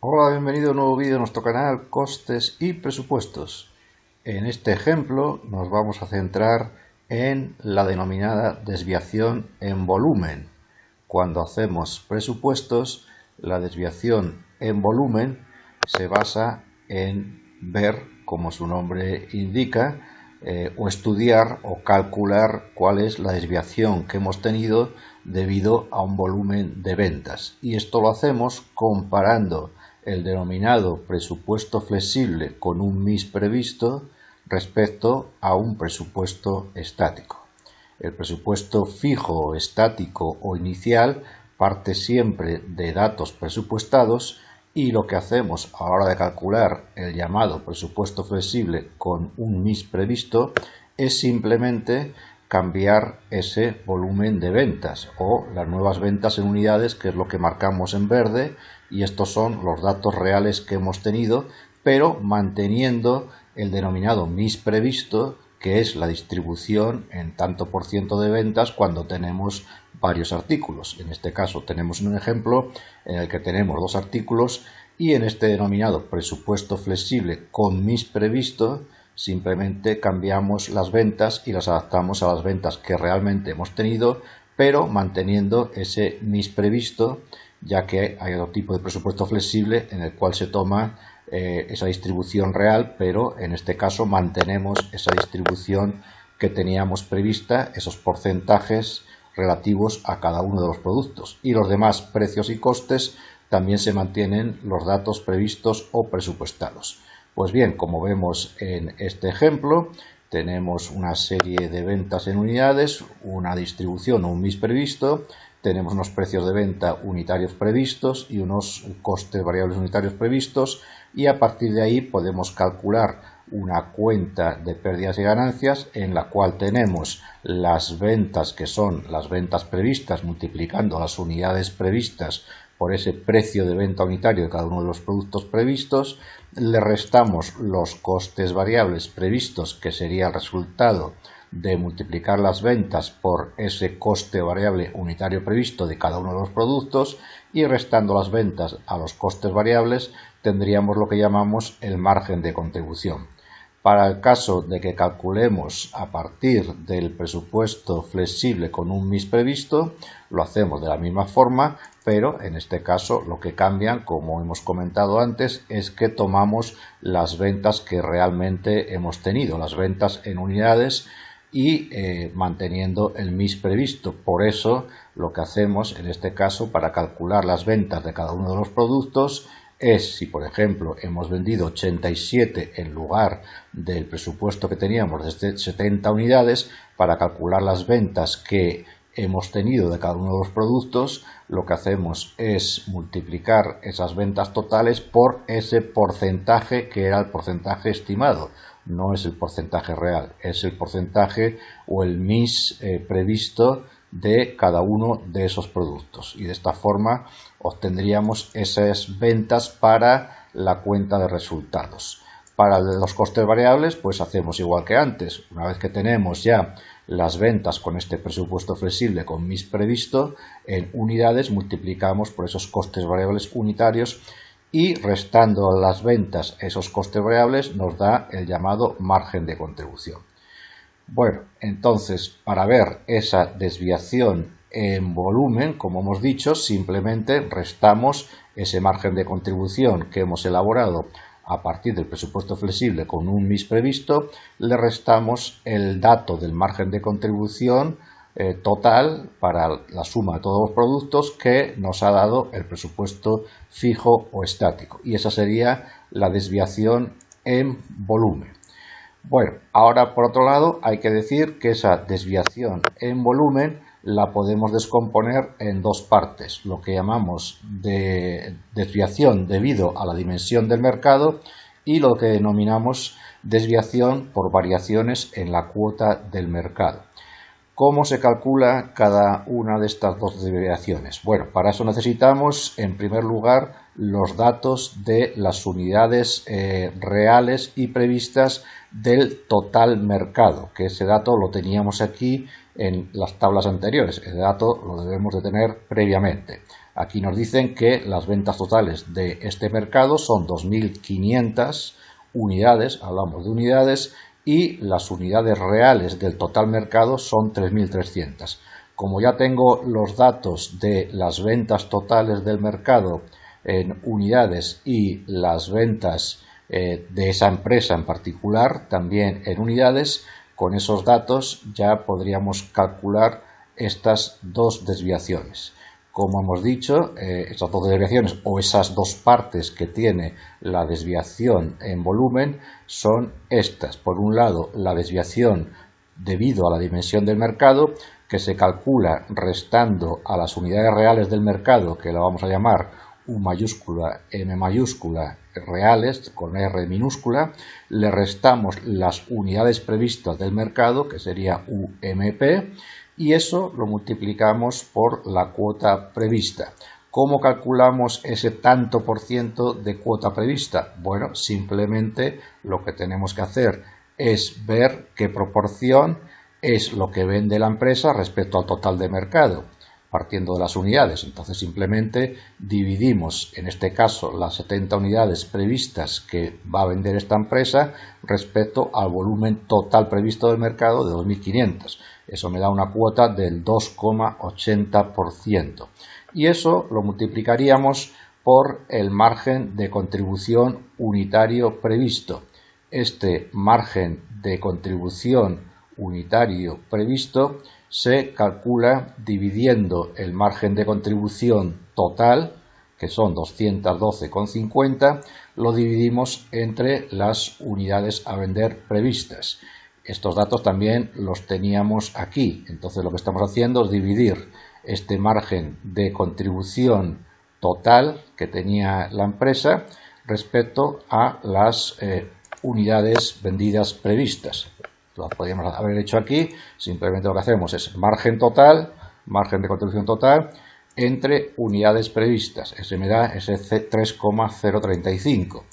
Hola, bienvenido a un nuevo vídeo de nuestro canal Costes y Presupuestos. En este ejemplo nos vamos a centrar en la denominada desviación en volumen. Cuando hacemos presupuestos, la desviación en volumen se basa en ver, como su nombre indica, o estudiar o calcular cuál es la desviación que hemos tenido debido a un volumen de ventas. Y esto lo hacemos comparando el denominado presupuesto flexible con un MIS previsto respecto a un presupuesto estático. El presupuesto fijo, estático o inicial parte siempre de datos presupuestados y lo que hacemos a la hora de calcular el llamado presupuesto flexible con un MIS previsto es simplemente cambiar ese volumen de ventas o las nuevas ventas en unidades, que es lo que marcamos en verde, y estos son los datos reales que hemos tenido, pero manteniendo el denominado MIS previsto, que es la distribución en tanto por ciento de ventas cuando tenemos varios artículos. En este caso tenemos un ejemplo en el que tenemos dos artículos y en este denominado presupuesto flexible con MIS previsto simplemente cambiamos las ventas y las adaptamos a las ventas que realmente hemos tenido, pero manteniendo ese MIS previsto, ya que hay otro tipo de presupuesto flexible en el cual se toma esa distribución real, pero en este caso mantenemos esa distribución que teníamos prevista, esos porcentajes relativos a cada uno de los productos, y los demás precios y costes también se mantienen los datos previstos o presupuestados. Pues bien, como vemos en este ejemplo, tenemos una serie de ventas en unidades, una distribución o un MIS previsto, tenemos unos precios de venta unitarios previstos y unos costes variables unitarios previstos, y a partir de ahí podemos calcular una cuenta de pérdidas y ganancias en la cual tenemos las ventas, que son las ventas previstas, multiplicando las unidades previstas por ese precio de venta unitario de cada uno de los productos previstos, le restamos los costes variables previstos, que sería el resultado de multiplicar las ventas por ese coste variable unitario previsto de cada uno de los productos, y restando las ventas a los costes variables tendríamos lo que llamamos el margen de contribución. Para el caso de que calculemos a partir del presupuesto flexible con un MIS previsto, lo hacemos de la misma forma, pero en este caso lo que cambian, como hemos comentado antes, es que tomamos las ventas que realmente hemos tenido, las ventas en unidades, y manteniendo el MIS previsto. Por eso lo que hacemos en este caso para calcular las ventas de cada uno de los productos es, si por ejemplo hemos vendido 87 en lugar del presupuesto que teníamos de 70 unidades, para calcular las ventas que hemos tenido de cada uno de los productos, lo que hacemos es multiplicar esas ventas totales por ese porcentaje que era el porcentaje estimado. No es el porcentaje real, es el porcentaje o el MIS previsto de cada uno de esos productos, y de esta forma obtendríamos esas ventas para la cuenta de resultados. Para los costes variables, pues hacemos igual que antes. Una vez que tenemos ya las ventas con este presupuesto flexible con MIS previsto en unidades, multiplicamos por esos costes variables unitarios, y restando las ventas esos costes variables nos da el llamado margen de contribución. Bueno, entonces, para ver esa desviación en volumen, como hemos dicho, simplemente restamos ese margen de contribución que hemos elaborado a partir del presupuesto flexible con un MIS previsto, le restamos el dato del margen de contribución total para la suma de todos los productos que nos ha dado el presupuesto fijo o estático, y esa sería la desviación en volumen. Bueno, ahora por otro lado hay que decir que esa desviación en volumen la podemos descomponer en dos partes: lo que llamamos de desviación debido a la dimensión del mercado y lo que denominamos desviación por variaciones en la cuota del mercado. ¿Cómo se calcula cada una de estas dos desviaciones? Bueno, para eso necesitamos en primer lugar los datos de las unidades reales y previstas del total mercado, que ese dato lo teníamos aquí en las tablas anteriores. Ese dato lo debemos de tener previamente. Aquí nos dicen que las ventas totales de este mercado son 2.500 unidades, hablamos de unidades, y las unidades reales del total mercado son 3.300. Como ya tengo los datos de las ventas totales del mercado en unidades y las ventas de esa empresa en particular también en unidades, con esos datos ya podríamos calcular estas dos desviaciones. Como hemos dicho, esas dos desviaciones o esas dos partes que tiene la desviación en volumen son estas. Por un lado, la desviación debido a la dimensión del mercado, que se calcula restando a las unidades reales del mercado, que la vamos a llamar U mayúscula, M mayúscula, reales, con R minúscula, le restamos las unidades previstas del mercado, que sería UMP, y eso lo multiplicamos por la cuota prevista. ¿Cómo calculamos ese tanto por ciento de cuota prevista? Bueno, simplemente lo que tenemos que hacer es ver qué proporción es lo que vende la empresa respecto al total de mercado, partiendo de las unidades. Entonces simplemente dividimos, en este caso, las 70 unidades previstas que va a vender esta empresa respecto al volumen total previsto del mercado de 2.500. Eso me da una cuota del 2,80%. Y eso lo multiplicaríamos por el margen de contribución unitario previsto. Este margen de contribución unitario previsto se calcula dividiendo el margen de contribución total, que son 212,50, lo dividimos entre las unidades a vender previstas. Estos datos también los teníamos aquí, entonces lo que estamos haciendo es dividir este margen de contribución total que tenía la empresa respecto a las unidades vendidas previstas. Lo podríamos haber hecho aquí, simplemente lo que hacemos es margen total, margen de contribución total, entre unidades previstas. Ese me da ese 3,035.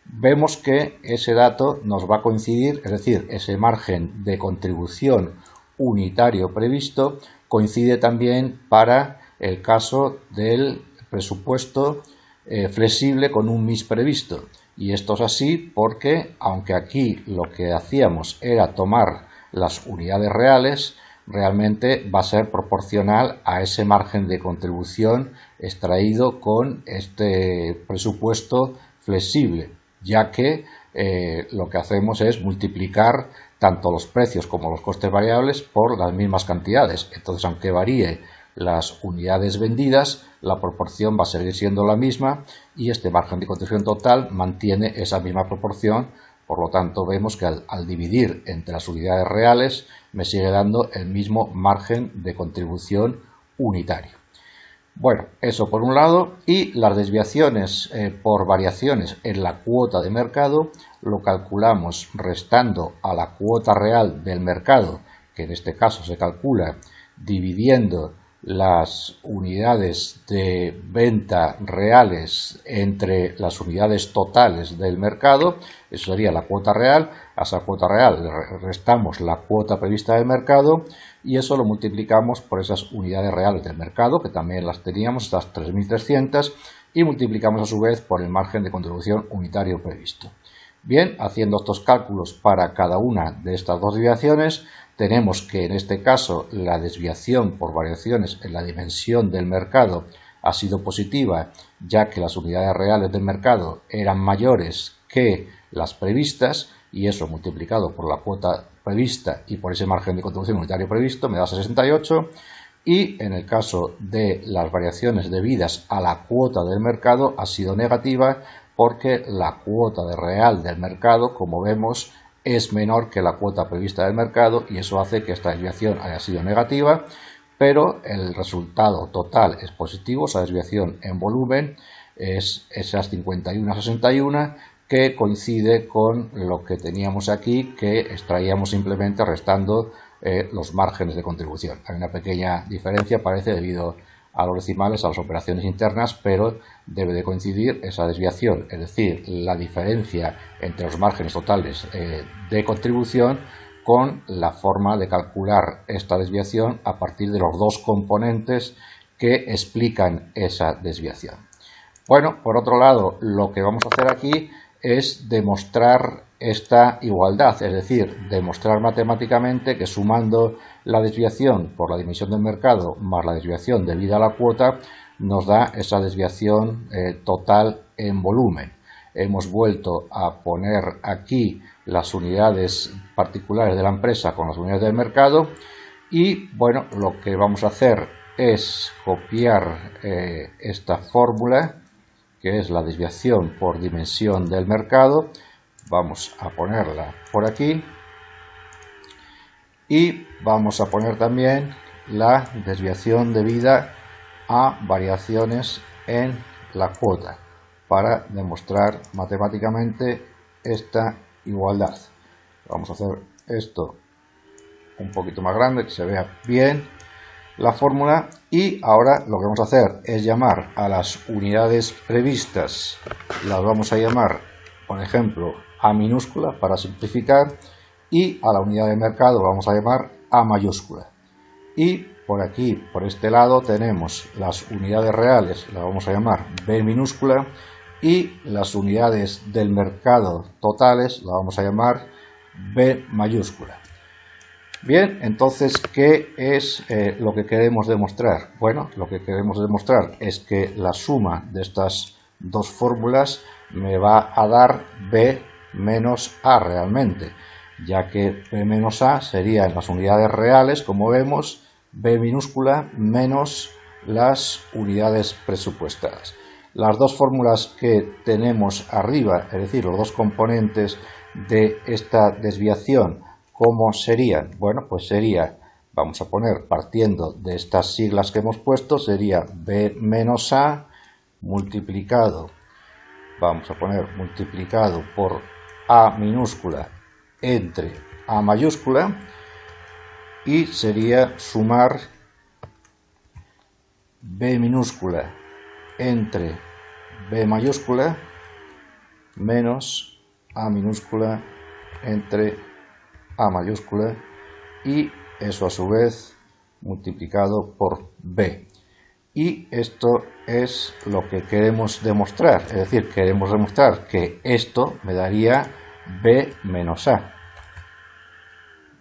Vemos que ese dato nos va a coincidir, es decir, ese margen de contribución unitario previsto coincide también para el caso del presupuesto flexible con un MIS previsto. Y esto es así porque, aunque aquí lo que hacíamos era tomar las unidades reales, realmente va a ser proporcional a ese margen de contribución extraído con este presupuesto flexible, ya que lo que hacemos es multiplicar tanto los precios como los costes variables por las mismas cantidades. Entonces, aunque varíe las unidades vendidas, la proporción va a seguir siendo la misma y este margen de contribución total mantiene esa misma proporción. Por lo tanto, vemos que al dividir entre las unidades reales me sigue dando el mismo margen de contribución unitario. Bueno, eso por un lado, y las desviaciones por variaciones en la cuota de mercado lo calculamos restando a la cuota real del mercado, que en este caso se calcula dividiendo las unidades de venta reales entre las unidades totales del mercado. Eso sería la cuota real. A esa cuota real le restamos la cuota prevista del mercado y eso lo multiplicamos por esas unidades reales del mercado, que también las teníamos, estas 3.300, y multiplicamos a su vez por el margen de contribución unitario previsto. Bien, haciendo estos cálculos para cada una de estas dos desviaciones, tenemos que en este caso la desviación por variaciones en la dimensión del mercado ha sido positiva, ya que las unidades reales del mercado eran mayores que las previstas, y eso multiplicado por la cuota prevista y por ese margen de contribución unitario previsto me da 68. Y en el caso de las variaciones debidas a la cuota del mercado ha sido negativa, porque la cuota real del mercado, como vemos, es menor que la cuota prevista del mercado, y eso hace que esta desviación haya sido negativa, pero el resultado total es positivo. Esa desviación en volumen es esas 51,61, que coincide con lo que teníamos aquí, que extraíamos simplemente restando los márgenes de contribución. Hay una pequeña diferencia, parece, debido a los decimales, a las operaciones internas, pero debe de coincidir esa desviación, es decir, la diferencia entre los márgenes totales de contribución con la forma de calcular esta desviación a partir de los dos componentes que explican esa desviación. Bueno, por otro lado, lo que vamos a hacer aquí es demostrar esta igualdad, es decir, demostrar matemáticamente que sumando la desviación por la dimensión del mercado más la desviación debida a la cuota nos da esa desviación total en volumen. Hemos vuelto a poner aquí las unidades particulares de la empresa con las unidades del mercado y bueno, lo que vamos a hacer es copiar esta fórmula, que es la desviación por dimensión del mercado. Vamos a ponerla por aquí y vamos a poner también la desviación debida a variaciones en la cuota para demostrar matemáticamente esta igualdad. Vamos a hacer esto un poquito más grande, que se vea bien la fórmula, y ahora lo que vamos a hacer es llamar a las unidades previstas, las vamos a llamar, por ejemplo, A minúscula para simplificar, y a la unidad de mercado vamos a llamar A mayúscula. Y por aquí, por este lado, tenemos las unidades reales, las vamos a llamar B minúscula, y las unidades del mercado totales las vamos a llamar B mayúscula. Bien, entonces, ¿qué es lo que queremos demostrar? Bueno, lo que queremos demostrar es que la suma de estas dos fórmulas me va a dar B menos A realmente, ya que B menos A serían las unidades reales, como vemos, B minúscula menos las unidades presupuestadas. Las dos fórmulas que tenemos arriba, es decir, los dos componentes de esta desviación, ¿cómo serían? Bueno, pues sería, vamos a poner, partiendo de estas siglas que hemos puesto, sería B menos A multiplicado, vamos a poner multiplicado por A minúscula entre A mayúscula, y sería sumar B minúscula entre B mayúscula menos A minúscula entre A mayúscula, y eso a su vez multiplicado por B. Y esto es lo que queremos demostrar, es decir, queremos demostrar que esto me daría B menos A.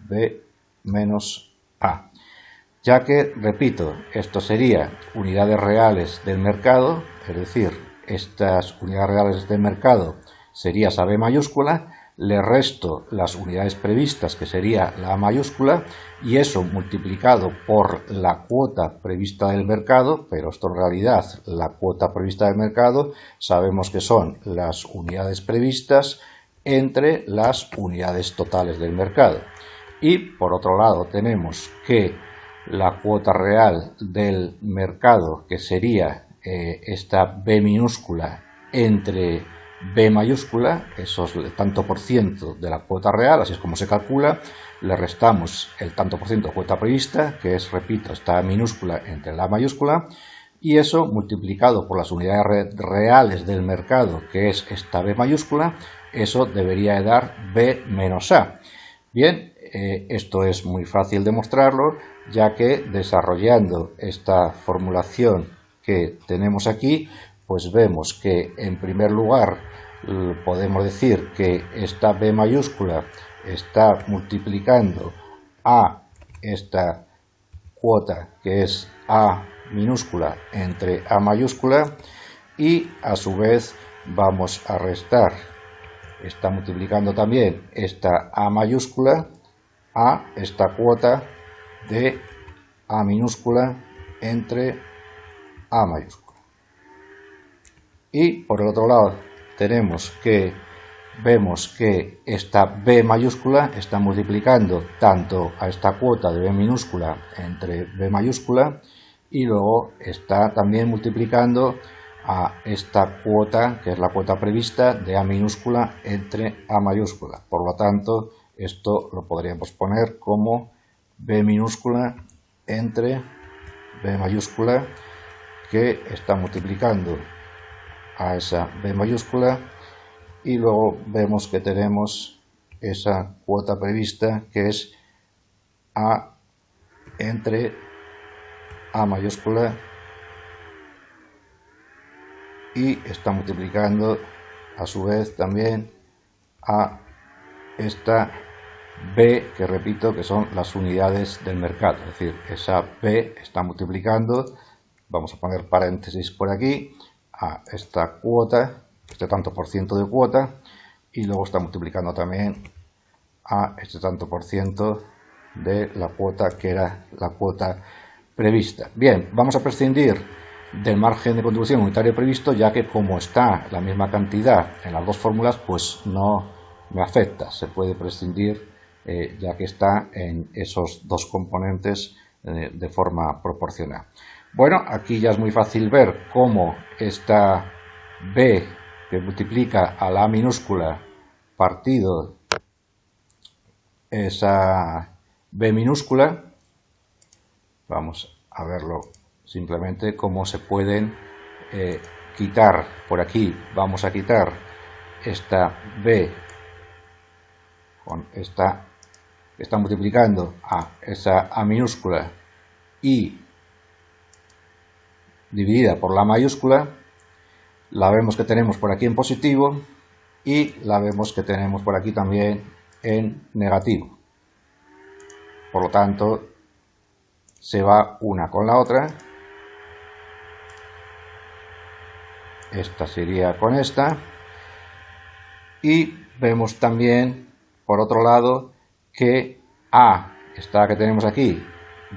B menos A. Ya que, repito, esto sería unidades reales del mercado, es decir, estas unidades reales del mercado sería esa B mayúscula, le resto las unidades previstas, que sería la A mayúscula, y eso multiplicado por la cuota prevista del mercado, pero esto en realidad, la cuota prevista del mercado, sabemos que son las unidades previstas entre las unidades totales del mercado. Y por otro lado tenemos que la cuota real del mercado, que sería esta B minúscula entre B mayúscula, eso es el tanto por ciento de la cuota real, así es como se calcula, le restamos el tanto por ciento de cuota prevista, que es, repito, esta minúscula entre la mayúscula, y eso multiplicado por las unidades reales del mercado, que es esta B mayúscula, eso debería dar B menos A. Bien, esto es muy fácil demostrarlo, ya que desarrollando esta formulación que tenemos aquí, pues vemos que en primer lugar podemos decir que esta B mayúscula está multiplicando a esta cuota, que es A minúscula entre A mayúscula, y a su vez vamos a restar, está multiplicando también esta A mayúscula a esta cuota de A minúscula entre A mayúscula. Y por el otro lado vemos que esta B mayúscula está multiplicando tanto a esta cuota de B minúscula entre B mayúscula, y luego está también multiplicando a esta cuota, que es la cuota prevista de A minúscula entre A mayúscula. Por lo tanto, esto lo podríamos poner como B minúscula entre B mayúscula, que está multiplicando a esa B mayúscula y luego vemos que tenemos esa cuota prevista que es A entre A mayúscula y está multiplicando a su vez también a esta B, que repito que son las unidades del mercado, es decir, esa B está multiplicando, vamos a poner paréntesis por aquí, a esta cuota, este tanto por ciento de cuota, y luego está multiplicando también a este tanto por ciento de la cuota que era la cuota prevista. Bien, vamos a prescindir del margen de contribución unitario previsto, ya que como está la misma cantidad en las dos fórmulas, pues no me afecta, se puede prescindir ya que está en esos dos componentes de forma proporcional. Bueno, aquí ya es muy fácil ver cómo esta B que multiplica a la A minúscula partido esa B minúscula, vamos a verlo simplemente cómo se pueden quitar por aquí, vamos a quitar esta B con esta que está multiplicando a esa A minúscula y dividida por la mayúscula, la vemos que tenemos por aquí en positivo y la vemos que tenemos por aquí también en negativo. Por lo tanto, se va una con la otra. Esta sería con esta. Y vemos también, por otro lado, que A, esta que tenemos aquí,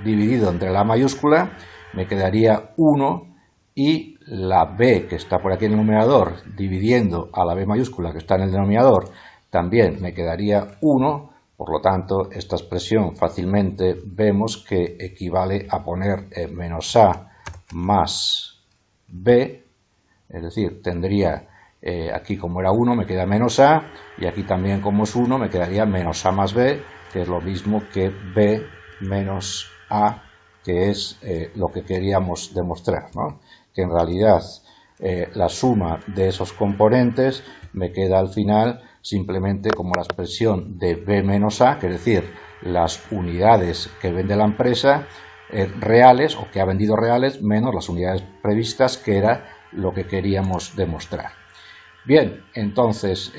dividido entre la mayúscula, me quedaría 1 y la B que está por aquí en el numerador, dividiendo a la B mayúscula que está en el denominador, también me quedaría 1. Por lo tanto, esta expresión fácilmente vemos que equivale a poner menos A más B, es decir, tendría aquí como era 1 me queda menos A y aquí también como es 1 me quedaría menos A más B, que es lo mismo que B menos A, que es lo que queríamos demostrar, ¿no? Que en realidad la suma de esos componentes me queda al final simplemente como la expresión de B menos A, que es decir, las unidades que vende la empresa reales o que ha vendido reales menos las unidades previstas, que era lo que queríamos demostrar. Bien, entonces,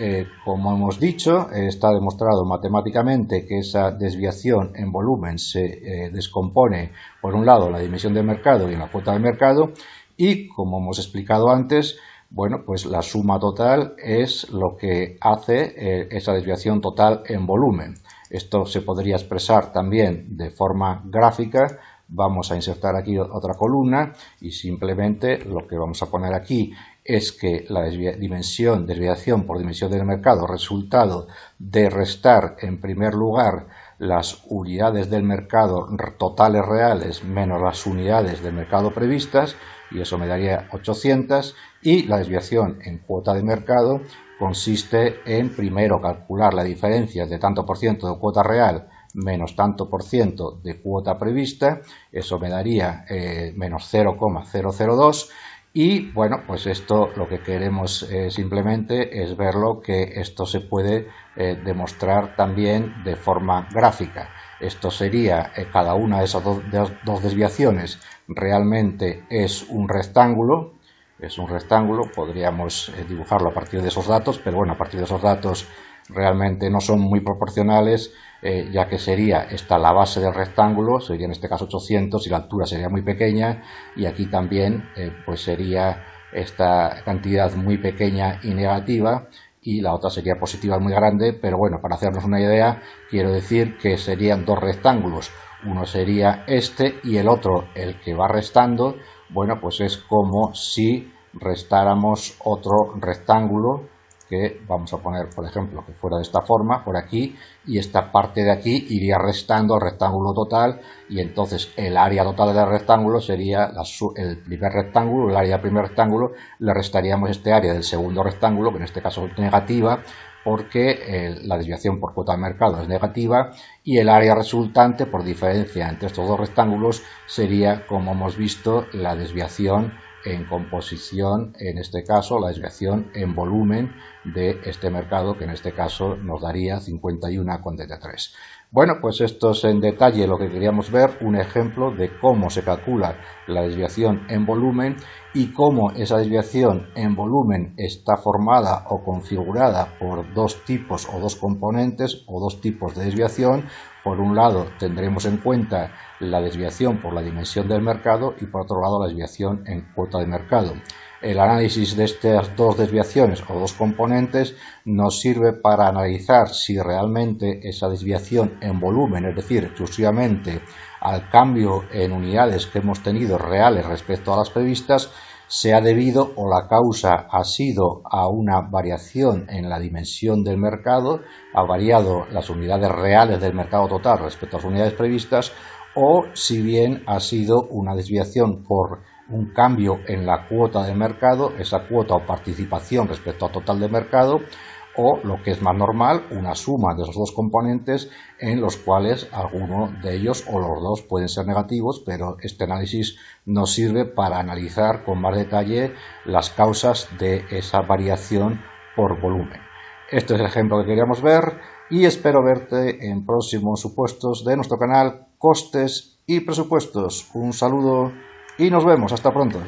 como hemos dicho, está demostrado matemáticamente que esa desviación en volumen se descompone, por un lado, en la dimensión del mercado y en la cuota de mercado, y, como hemos explicado antes, bueno, pues la suma total es lo que hace esa desviación total en volumen. Esto se podría expresar también de forma gráfica. Vamos a insertar aquí otra columna y simplemente lo que vamos a poner aquí es que la desviación por dimensión del mercado, resultado de restar en primer lugar las unidades del mercado totales reales menos las unidades del mercado previstas, y eso me daría 800, y la desviación en cuota de mercado consiste en primero calcular la diferencia de tanto por ciento de cuota real menos tanto por ciento de cuota prevista, eso me daría menos 0,002, y bueno, pues esto lo que queremos simplemente es verlo, que esto se puede demostrar también de forma gráfica. Esto sería cada una de esas dos desviaciones realmente es un rectángulo, podríamos dibujarlo a partir de esos datos, pero bueno, a partir de esos datos realmente no son muy proporcionales, ya que sería esta la base del rectángulo, sería en este caso 800 y la altura sería muy pequeña, y aquí también pues sería esta cantidad muy pequeña y negativa, y la otra sería positiva muy grande, pero bueno, para hacernos una idea, quiero decir que serían dos rectángulos, uno sería este y el otro el que va restando. Bueno, pues es como si restáramos otro rectángulo, que vamos a poner, por ejemplo, que fuera de esta forma, por aquí, y esta parte de aquí iría restando al rectángulo total, y entonces el área total del rectángulo sería el primer rectángulo, el área del primer rectángulo, le restaríamos este área del segundo rectángulo, que en este caso es negativa, porque la desviación por cuota de mercado es negativa, y el área resultante, por diferencia entre estos dos rectángulos, sería, como hemos visto, la desviación en composición, en este caso la desviación en volumen de este mercado, que en este caso nos daría 51,33. Bueno, pues esto es en detalle lo que queríamos ver, un ejemplo de cómo se calcula la desviación en volumen y cómo esa desviación en volumen está formada o configurada por dos tipos o dos componentes o dos tipos de desviación. Por un lado tendremos en cuenta la desviación por la dimensión del mercado y por otro lado la desviación en cuota de mercado. El análisis de estas dos desviaciones o dos componentes nos sirve para analizar si realmente esa desviación en volumen, es decir, exclusivamente al cambio en unidades que hemos tenido reales respecto a las previstas, se ha debido o la causa ha sido a una variación en la dimensión del mercado, ha variado las unidades reales del mercado total respecto a las unidades previstas, o si bien ha sido una desviación por un cambio en la cuota de mercado, esa cuota o participación respecto al total de mercado, o lo que es más normal, una suma de esos dos componentes en los cuales alguno de ellos o los dos pueden ser negativos, pero este análisis nos sirve para analizar con más detalle las causas de esa variación por volumen. Este es el ejemplo que queríamos ver y espero verte en próximos supuestos de nuestro canal Costes y Presupuestos. Un saludo y nos vemos. Hasta pronto.